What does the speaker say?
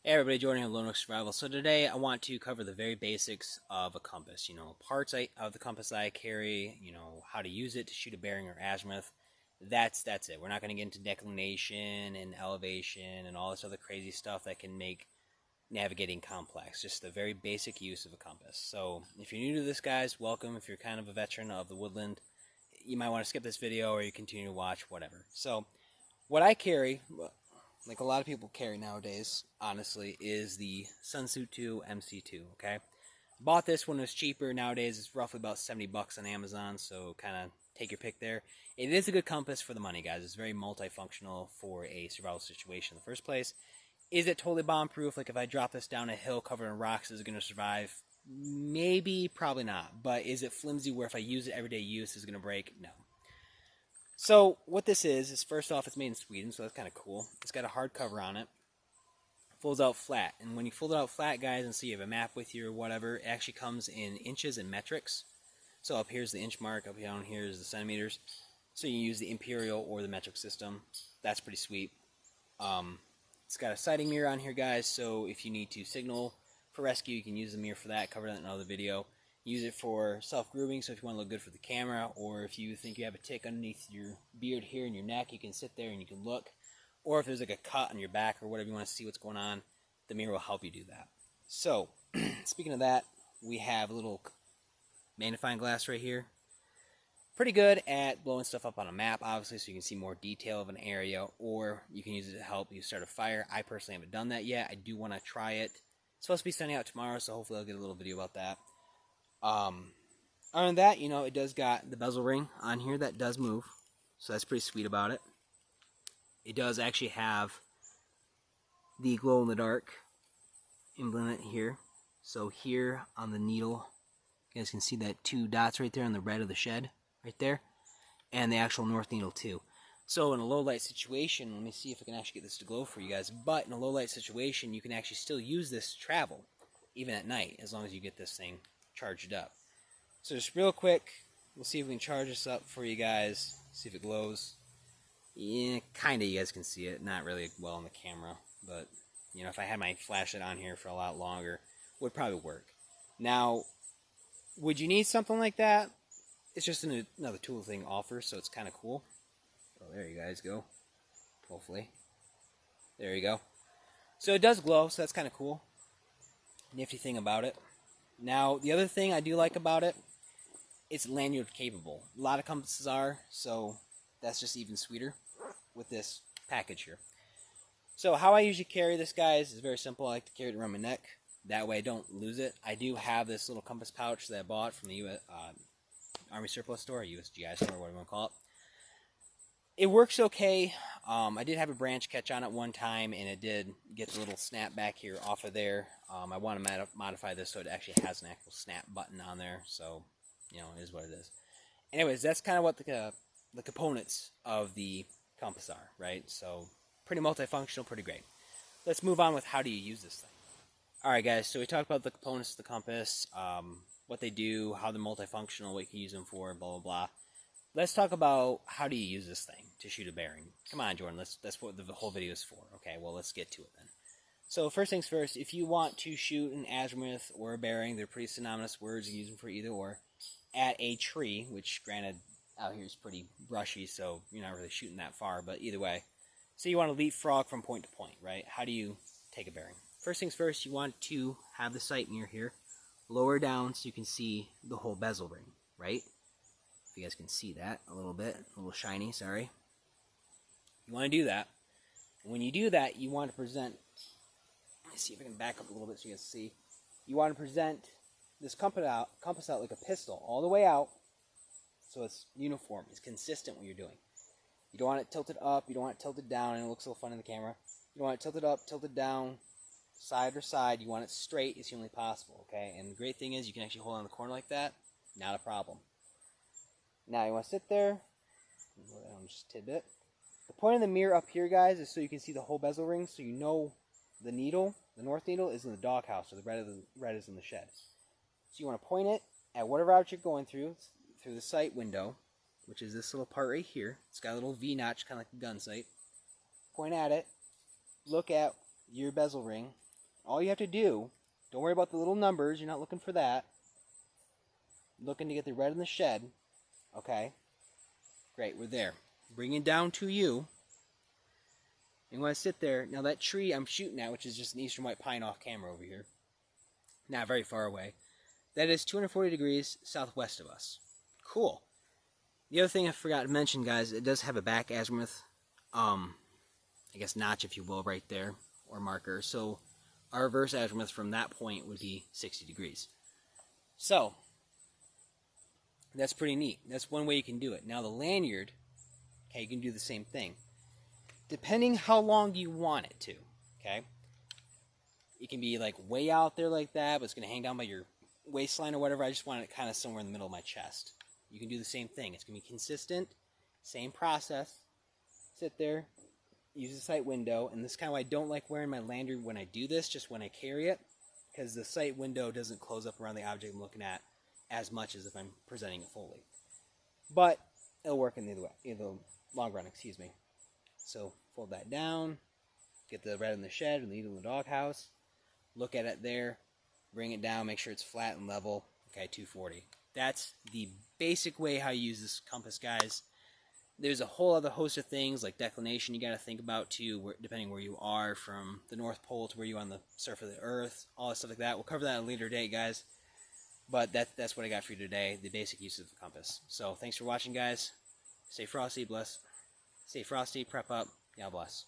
Hey everybody, Jordan here, Lone Oak Survival. So today I want to cover the very basics of a compass. Parts of the compass I carry, how to use it to shoot a bearing or azimuth. That's it. We're not going to get into declination and elevation and all this other crazy stuff that can make navigating complex. Just the very basic use of a compass. So if you're new to this, guys, welcome. If you're kind of a veteran of the woodland, you might want to skip this video or you continue to watch, whatever. So what I carry, like a lot of people carry nowadays, honestly, is the Sunsuit 2 MC2, okay? Bought this when it was cheaper. Nowadays, it's roughly about 70 bucks on Amazon, so kind of take your pick there. It is a good compass for the money, guys. It's very multifunctional for a survival situation in the first place. Is it totally bomb-proof? Like, if I drop this down a hill covered in rocks, is it going to survive? Maybe, probably not. But is it flimsy where if I use it everyday use, is it going to break? No. So what this is first off, it's made in Sweden, so that's kind of cool. It's got a hard cover on it. Folds out flat, and when you fold it out flat, guys, and so you have a map with you or whatever, it actually comes in inches and metrics. So up here's the inch mark, up down here is the centimeters. So you use the imperial or the metric system. That's pretty sweet. It's got a sighting mirror on here, guys, so if you need to signal for rescue, you can use the mirror for that. Covered that in another video. Use it for self-grooming, so if you want to look good for the camera, or if you think you have a tick underneath your beard here and your neck, you can sit there and you can look. Or if there's like a cut on your back or whatever, you want to see what's going on, the mirror will help you do that. So, speaking of that, we have a little magnifying glass right here. Pretty good at blowing stuff up on a map, obviously, so you can see more detail of an area, or you can use it to help you start a fire. I personally haven't done that yet. I do want to try it. It's supposed to be sending out tomorrow, so hopefully I'll get a little video about that. Other than that, it does got the bezel ring on here that does move, so that's pretty sweet about it. It does actually have the glow-in-the-dark implement here. So here on the needle, you guys can see that two dots right there on the red of the shed, right there, and the actual north needle too. So in a low light situation, let me see if I can actually get this to glow for you guys, but in a low light situation, you can actually still use this to travel, even at night, as long as you get this thing charged up. So just real quick, we'll see if we can charge this up for you guys, see if it glows. Yeah, kind of, you guys can see it. Not really well on the camera, but, if I had my flashlight on here for a lot longer, it would probably work. Now, would you need something like that? It's just another tool thing offers, so it's kind of cool. Oh, there you guys go. Hopefully. There you go. So it does glow, so that's kind of cool. Nifty thing about it. Now, the other thing I do like about it, it's lanyard capable. A lot of compasses are, so that's just even sweeter with this package here. So how I usually carry this, guys, is very simple. I like to carry it around my neck. That way I don't lose it. I do have this little compass pouch that I bought from the US, Army Surplus store, USGI store, whatever you want to call it. It works okay. I did have a branch catch on it one time, and it did get the little snap back here off of there. I want to modify this so it actually has an actual snap button on there. So, it is what it is. Anyways, that's kind of what the components of the compass are, right? So, pretty multifunctional, pretty great. Let's move on with how do you use this thing. Alright guys, so we talked about the components of the compass, what they do, how they're multifunctional, what you can use them for, blah blah blah. Let's talk about how do you use this thing to shoot a bearing. Come on, Jordan, that's what the whole video is for. Okay, well, let's get to it then. So first things first, if you want to shoot an azimuth or a bearing, they're pretty synonymous words, you use them for either or, at a tree, which granted out here is pretty brushy, so you're not really shooting that far, but either way. So you want to leapfrog from point to point, right? How do you take a bearing? First things first, you want to have the sight mirror here lower down so you can see the whole bezel ring, right? If you guys can see that a little bit, a little shiny, sorry. You want to do that. And when you do that, you want to present, let me see if I can back up a little bit so you guys see. You want to present this compass out like a pistol, all the way out, so it's uniform, it's consistent what you're doing. You don't want it tilted up, you don't want it tilted down, and it looks a little fun in the camera. You don't want it tilted up, tilted down, side or side. You want it straight as humanly possible, okay? And the great thing is you can actually hold on the corner like that, not a problem. Now you want to sit there, go down just a tidbit. The point of the mirror up here, guys, is so you can see the whole bezel ring, so you know the needle, the north needle, is in the doghouse, or the red is in the shed. So you want to point it at whatever object you're going through the sight window, which is this little part right here. It's got a little V-notch, kind of like a gun sight. Point at it, look at your bezel ring, All you have to do, don't worry about the little numbers. You're not looking for that. Looking to get the red in the shed. Okay. Great, we're there. Bring it down to you. You want to sit there. Now that tree I'm shooting at, which is just an eastern white pine off camera over here, not very far away, that is 240 degrees southwest of us. Cool. The other thing I forgot to mention, guys, it does have a back azimuth, I guess notch, if you will, right there, or marker. So our reverse azimuth from that point would be 60 degrees. So that's pretty neat. That's one way you can do it. Now the lanyard, okay, you can do the same thing. Depending how long you want it to, okay? It can be like way out there like that, but it's going to hang down by your waistline or whatever. I just want it kind of somewhere in the middle of my chest. You can do the same thing. It's going to be consistent, same process. Sit there, use the sight window, and this is kind of why I don't like wearing my lanyard when I do this, just when I carry it, because the sight window doesn't close up around the object I'm looking at as much as if I'm presenting it fully. But it'll work in the long run, excuse me. So fold that down, get the red in the shed and the needle in the doghouse, look at it there, bring it down, make sure it's flat and level. Okay, 240. That's the basic way how you use this compass, guys. There's a whole other host of things like declination you got to think about too, depending where you are, from the North Pole to where you're on the surface of the Earth, all that stuff like that. We'll cover that at a later date, guys. But that's what I got for you today, the basic use of the compass. So thanks for watching, guys. Stay frosty, bless. Stay frosty, prep up. God bless.